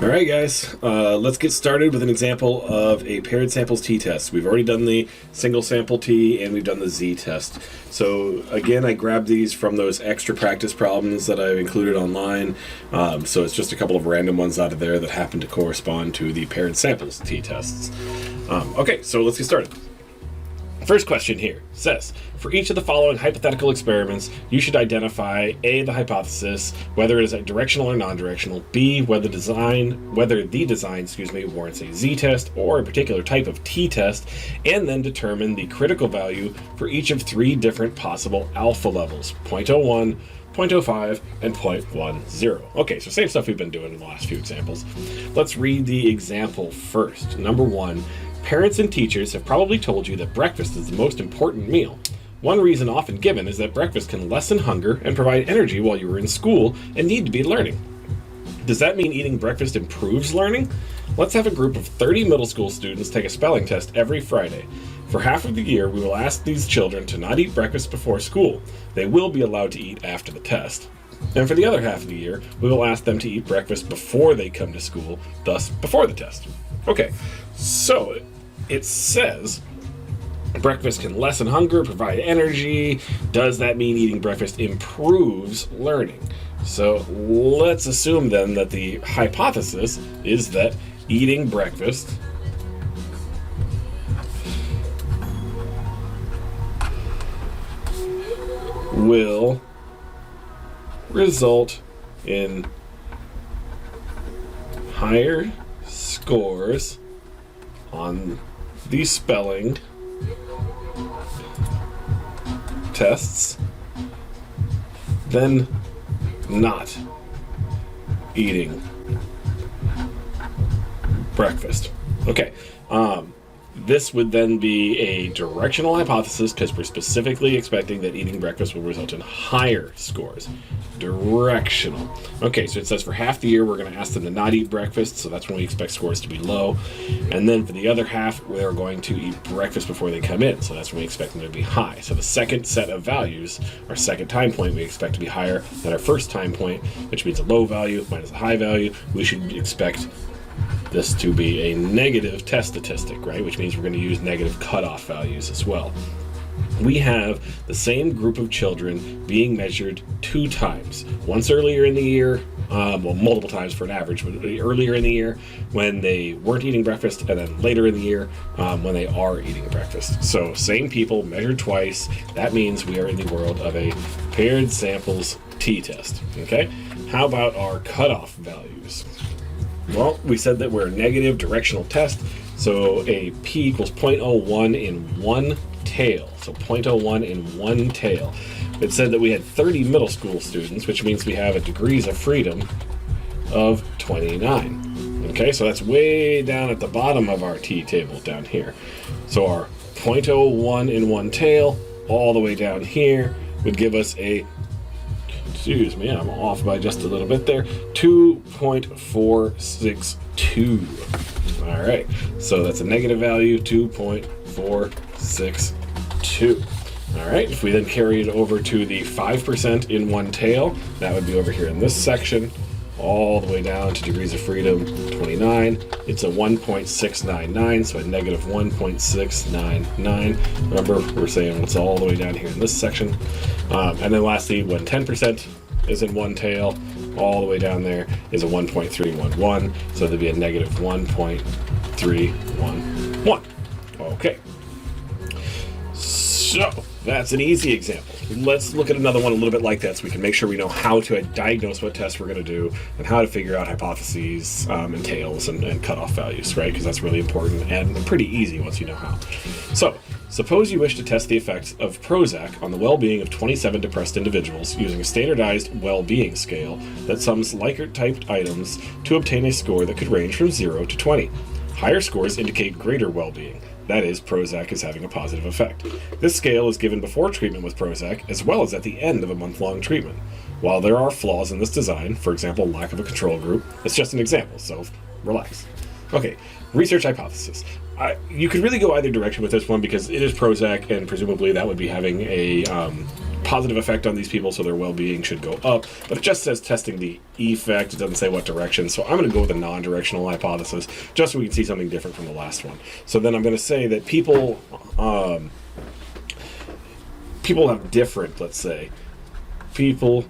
All right, guys, let's get started with an example of a paired samples t-test. We've already done the single sample t and we've done the z-test. So again, I grabbed these from those extra practice problems that I've included online. So it's just a couple of random ones out of there that happen to correspond to the paired samples t-tests. Okay, so let's get started. First question here says, for each of the following hypothetical experiments, you should identify A, the hypothesis, whether it is directional or non-directional, B, whether the design warrants a z-test or a particular type of t-test, and then determine the critical value for each of three different possible alpha levels, 0.01, 0.05, and 0.10. Okay, so same stuff we've been doing in the last few examples. Let's read the example first. Number one, parents and teachers have probably told you that breakfast is the most important meal. One reason often given is that breakfast can lessen hunger and provide energy while you are in school and need to be learning. Does that mean eating breakfast improves learning? Let's have a group of 30 middle school students take a spelling test every Friday. For half of the year, we will ask these children to not eat breakfast before school. They will be allowed to eat after the test. And for the other half of the year, we will ask them to eat breakfast before they come to school, thus before the test. Okay, so it says breakfast can lessen hunger, provide energy. Does that mean eating breakfast improves learning? So let's assume then that the hypothesis is that eating breakfast will result in higher scores on the spelling tests than not eating breakfast. Okay, this would then be a directional hypothesis because we're specifically expecting that eating breakfast will result in higher scores. Directional. Okay, so it says for half the year we're going to ask them to not eat breakfast, so that's when we expect scores to be low. And then for the other half, we're going to eat breakfast before they come in, so that's when we expect them to be high. So the second set of values, our second time point, we expect to be higher than our first time point, which means a low value minus a high value. We should expect this to be a negative test statistic, right? Which means we're going to use negative cutoff values as well. We have the same group of children being measured two times. Once earlier in the year, multiple times for an average, but earlier in the year when they weren't eating breakfast, and then later in the year when they are eating breakfast. So same people measured twice. That means we are in the world of a paired samples t-test, okay? How about our cutoff values? Well, we said that we're a negative directional test, so a p equals 0.01 in one tail. So 0.01 in one tail. It said that we had 30 middle school students, which means we have a degrees of freedom of 29. Okay, so that's way down at the bottom of our t-table down here. So our 0.01 in one tail all the way down here would give us a, excuse me, I'm off by just a little bit there, 2.462. All right, so that's a negative value, 2.462. All right, if we then carry it over to the 5% in one tail, that would be over here in this section, all the way down to degrees of freedom 29. It's a 1.699, so a negative 1.699. Remember, we're saying it's all the way down here in this section. And then lastly, when 10% is in one tail, all the way down there is a 1.311, so there'd be a negative 1.311. Okay. So that's an easy example. Let's look at another one a little bit like that so we can make sure we know how to diagnose what test we're going to do and how to figure out hypotheses and tails and cutoff values, right? Because that's really important and pretty easy once you know how. So suppose you wish to test the effects of Prozac on the well-being of 27 depressed individuals using a standardized well-being scale that sums Likert-typed items to obtain a score that could range from 0 to 20. Higher scores indicate greater well-being. That is, Prozac is having a positive effect. This scale is given before treatment with Prozac, as well as at the end of a month-long treatment. While there are flaws in this design, for example, lack of a control group, it's just an example, so relax. Okay, research hypothesis. You could really go either direction with this one because it is Prozac, and presumably that would be having a positive effect on these people, so their well-being should go up. But it just says testing the effect. It doesn't say what direction. So I'm going to go with a non-directional hypothesis, just so we can see something different from the last one. So then I'm going to say that people have different, let's say, people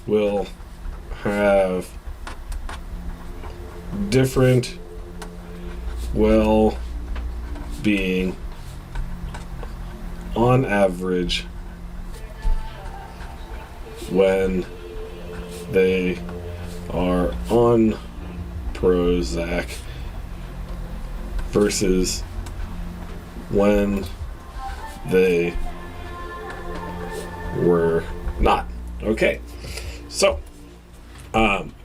will have different well-being on average when they are on Prozac versus when they were not. Okay, so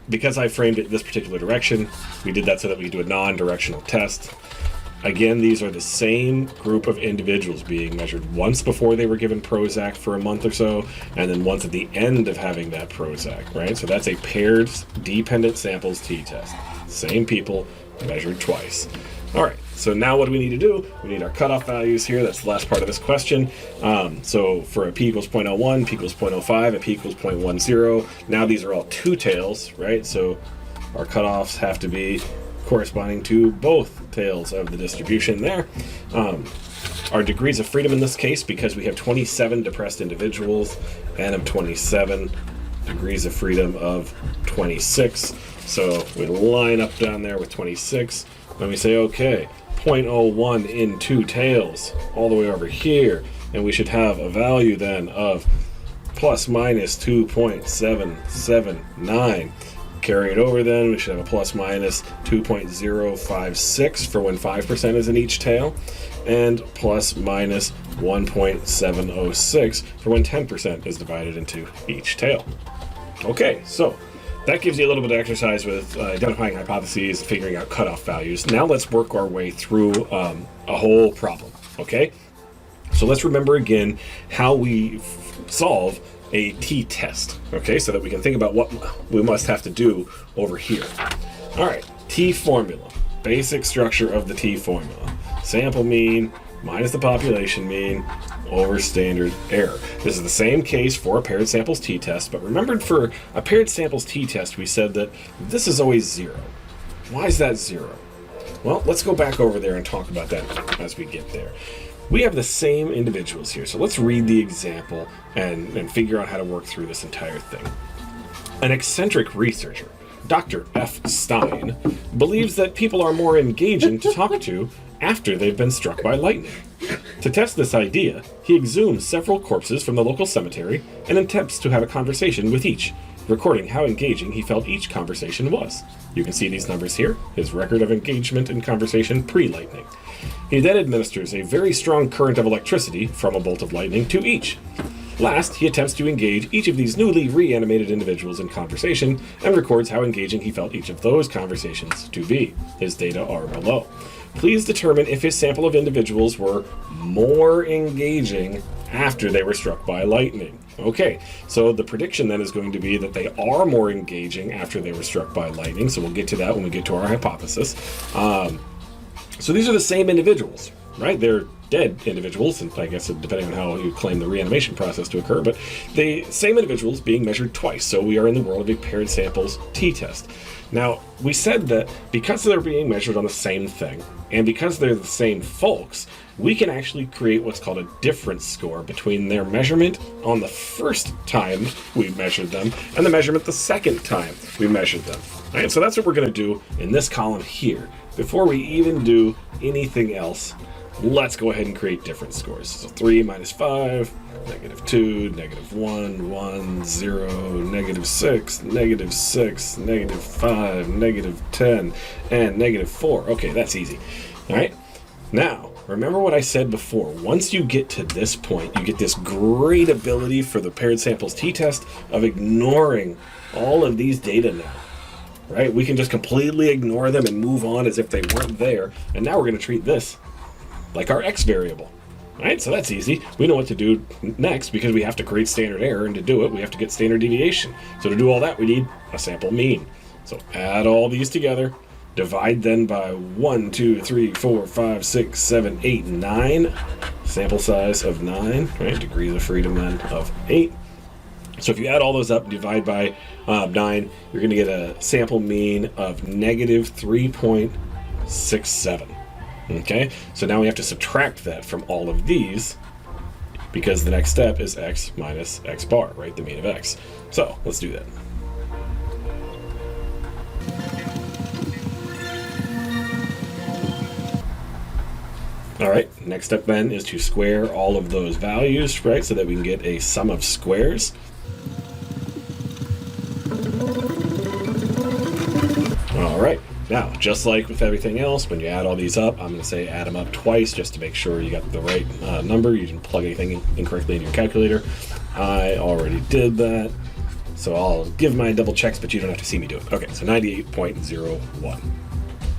because I framed it this particular direction, we did that so that we could do a non-directional test. Again, these are the same group of individuals being measured once before they were given Prozac for a month or so, and then once at the end of having that Prozac, right? So that's a paired dependent samples t-test. Same people measured twice. All right, so now what do we need to do? We need our cutoff values here. That's the last part of this question. So for a p equals 0.01, p equals 0.05, a p equals 0.10, now these are all two tails, right? So our cutoffs have to be corresponding to both tails of the distribution there. Our degrees of freedom in this case, because we have 27 depressed individuals, n of 27, degrees of freedom of 26. So we line up down there with 26. Then we say, okay, 0.01 in two tails, all the way over here. And we should have a value then of plus minus 2.779. Carry it over then, we should have a plus minus 2.056 for when 5% is in each tail, and plus minus 1.706 for when 10% is divided into each tail. Okay, so that gives you a little bit of exercise with identifying hypotheses, figuring out cutoff values. Now let's work our way through a whole problem, okay? So let's remember again how we solve a t-test, okay, so that we can think about what we must have to do over here. All right, t-formula, basic structure of the t-formula. Sample mean minus the population mean over standard error. This is the same case for a paired samples t-test, but remember for a paired samples t-test, we said that this is always 0. Why is that 0? Well, let's go back over there and talk about that as we get there. We have the same individuals here, so let's read the example and figure out how to work through this entire thing. An eccentric researcher, Dr. F. Stein, believes that people are more engaging to talk to after they've been struck by lightning. To test this idea, he exhumes several corpses from the local cemetery and attempts to have a conversation with each, recording how engaging he felt each conversation was. You can see these numbers here, his record of engagement in conversation pre-lightning. He then administers a very strong current of electricity from a bolt of lightning to each. Last, he attempts to engage each of these newly reanimated individuals in conversation and records how engaging he felt each of those conversations to be. His data are below. Please determine if his sample of individuals were more engaging after they were struck by lightning. Okay, so the prediction then is going to be that they are more engaging after they were struck by lightning, so we'll get to that when we get to our hypothesis. So these are the same individuals, right? They're dead individuals, and I guess depending on how you claim the reanimation process to occur, but the same individuals being measured twice, so we are in the world of a paired samples t-test. Now, we said that because they're being measured on the same thing, and because they're the same folks, we can actually create what's called a difference score between their measurement on the first time we measured them and the measurement the second time we measured them. All right, so that's what we're going to do in this column here. Before we even do anything else, let's go ahead and create difference scores. So 3 minus 5, negative 2, negative 1, 1, 0, negative 6, negative 6, negative 5, negative 10, and negative 4. Okay, that's easy. All right, now, remember what I said before. Once you get to this point, you get this great ability for the paired samples t-test of ignoring all of these data now. Right? We can just completely ignore them and move on as if they weren't there. And now we're going to treat this like our x variable. Right? So that's easy. We know what to do next because we have to create standard error, and to do it, we have to get standard deviation. So to do all that, we need a sample mean. So add all these together, divide then by 1, 2, 3, 4, 5, 6, 7, 8, 9. sample size of 9, right? Degrees of freedom then of 8. So if you add all those up, divide by 9, you're going to get a sample mean of negative 3.67. Okay, so now we have to subtract that from all of these, because the next step is x minus x bar, right? The mean of x. So let's do that. All right, next step then is to square all of those values, right? So that we can get a sum of squares. All right, now, just like with everything else, when you add all these up, I'm going to say add them up twice just to make sure you got the right number. You didn't plug anything incorrectly in your calculator. I already did that, so I'll give my double checks, but you don't have to see me do it. Okay, so 98.01.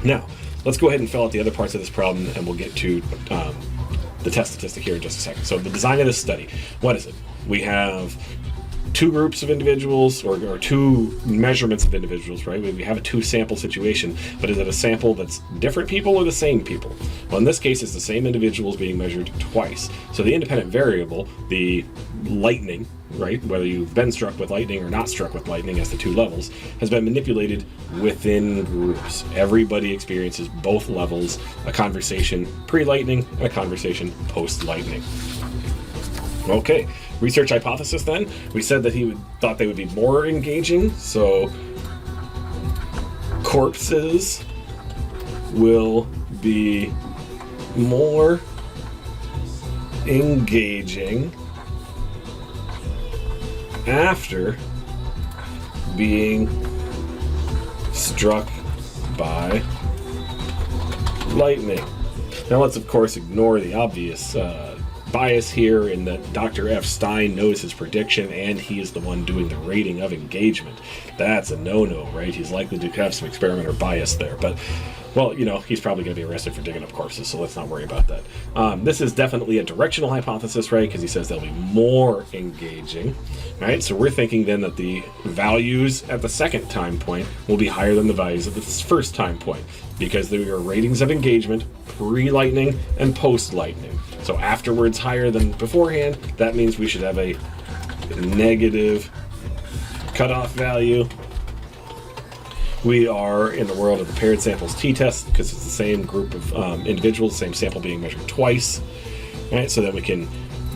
Now, let's go ahead and fill out the other parts of this problem, and we'll get to the test statistic here in just a second. So the design of this study, what is it? We have two groups of individuals, or two measurements of individuals, right? We have a two sample situation, but is it a sample that's different people or the same people? Well, in this case, it's the same individuals being measured twice. So the independent variable, the lightning, right, whether you've been struck with lightning or not struck with lightning as the two levels, has been manipulated within groups. Everybody experiences both levels, a conversation pre-lightning and a conversation post-lightning. Okay, research hypothesis then. We said that thought they would be more engaging, so corpses will be more engaging after being struck by lightning. Now let's of course ignore the obvious bias here in that Dr. F. Stein knows his prediction and he is the one doing the rating of engagement. That's a no-no, right? He's likely to have some experimenter bias there, but well, you know, he's probably going to be arrested for digging up corpses, so let's not worry about that. This is definitely a directional hypothesis, right? Because he says they'll be more engaging, right? So we're thinking then that the values at the second time point will be higher than the values at the first time point, because there are ratings of engagement pre-lightning and post-lightning. So afterwards higher than beforehand, that means we should have a negative cutoff value. We are in the world of the paired samples t-test because it's the same group of individuals, same sample being measured twice, right? So that we can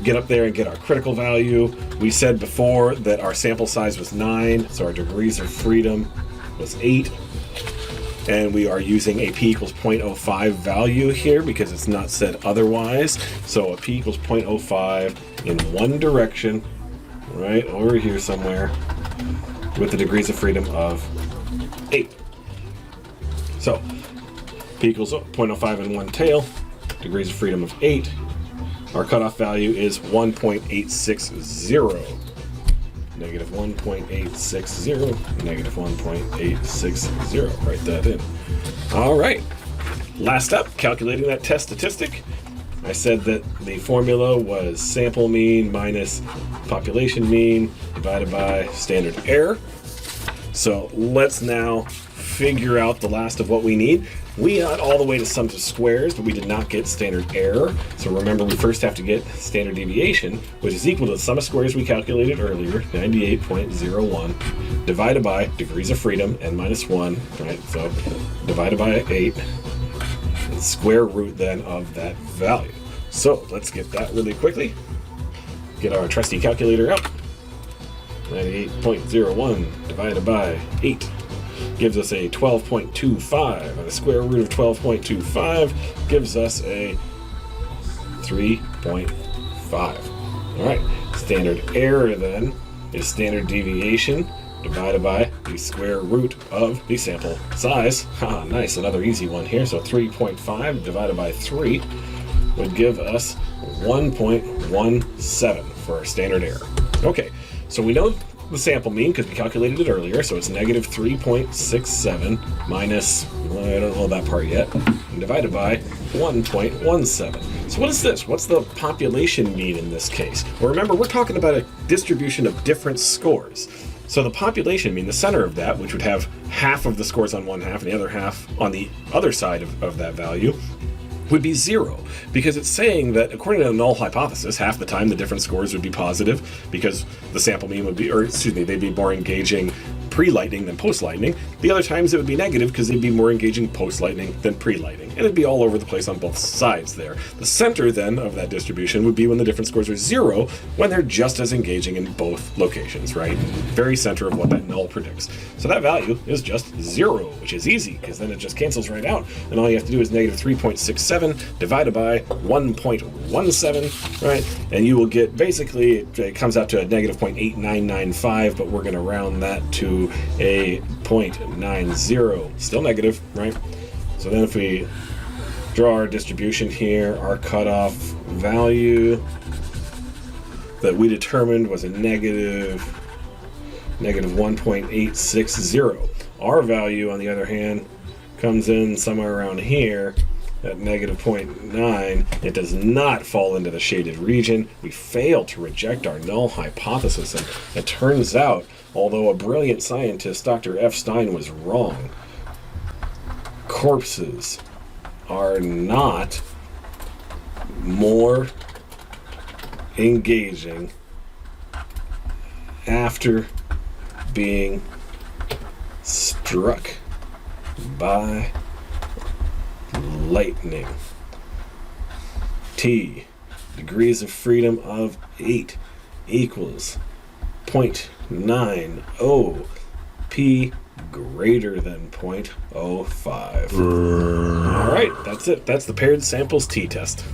get up there and get our critical value. We said before that our sample size was 9, so our degrees of freedom was 8. And we are using a p equals 0.05 value here because it's not said otherwise. So a p equals 0.05 in one direction, right over here somewhere, with the degrees of freedom of 8. So p equals 0.05 in one tail, degrees of freedom of 8. Our cutoff value is 1.860. Negative 1.860, negative 1.860. Write that in. All right. Last up, calculating that test statistic. I said that the formula was sample mean minus population mean divided by standard error. So let's now figure out the last of what we need. We got all the way to sums of squares, but we did not get standard error. So remember, we first have to get standard deviation, which is equal to the sum of squares we calculated earlier, 98.01, divided by degrees of freedom, n minus 1, right? So divided by 8, the square root then of that value. So let's get that really quickly. Get our trusty calculator out. 98.01 divided by 8. Gives us a 12.25, and the square root of 12.25 gives us a 3.5. All right, standard error then is standard deviation divided by the square root of the sample size. Ah, nice, another easy one here. So 3.5 divided by 3 would give us 1.17 for our standard error. Okay, so we know the sample mean because we calculated it earlier, so it's negative 3.67 minus, well, I don't know that part yet, and divided by 1.17. So what is this? What's the population mean in this case? Well, remember, we're talking about a distribution of different scores. So the population mean, the center of that, which would have half of the scores on one half and the other half on the other side of that value, would be 0, because it's saying that according to the null hypothesis, half the time the different scores would be positive because the sample mean would be, they'd be more engaging pre-lightning than post-lightning. The other times it would be negative because they'd be more engaging post-lightning than pre-lightning. And it'd be all over the place on both sides there. The center then of that distribution would be when the different scores are 0, when they're just as engaging in both locations, right? Very center of what that null predicts. So that value is just 0, which is easy because then it just cancels right out. And all you have to do is negative 3.67 divided by 1.17, right? And you will get, basically, it comes out to a negative 0.8995, but we're going to round that to a 0.90. Still negative, right? So then if we draw our distribution here, our cutoff value that we determined was a negative 1.860. Our value, on the other hand, comes in somewhere around here at negative 0.9. It does not fall into the shaded region. We fail to reject our null hypothesis, and it turns out, although a brilliant scientist, Dr. F. Stein, was wrong, corpses are not more engaging after being struck by lightning. T, degrees of freedom of 8 equals 0.90. P greater than 0.05. All right, that's it. That's the paired samples t-test.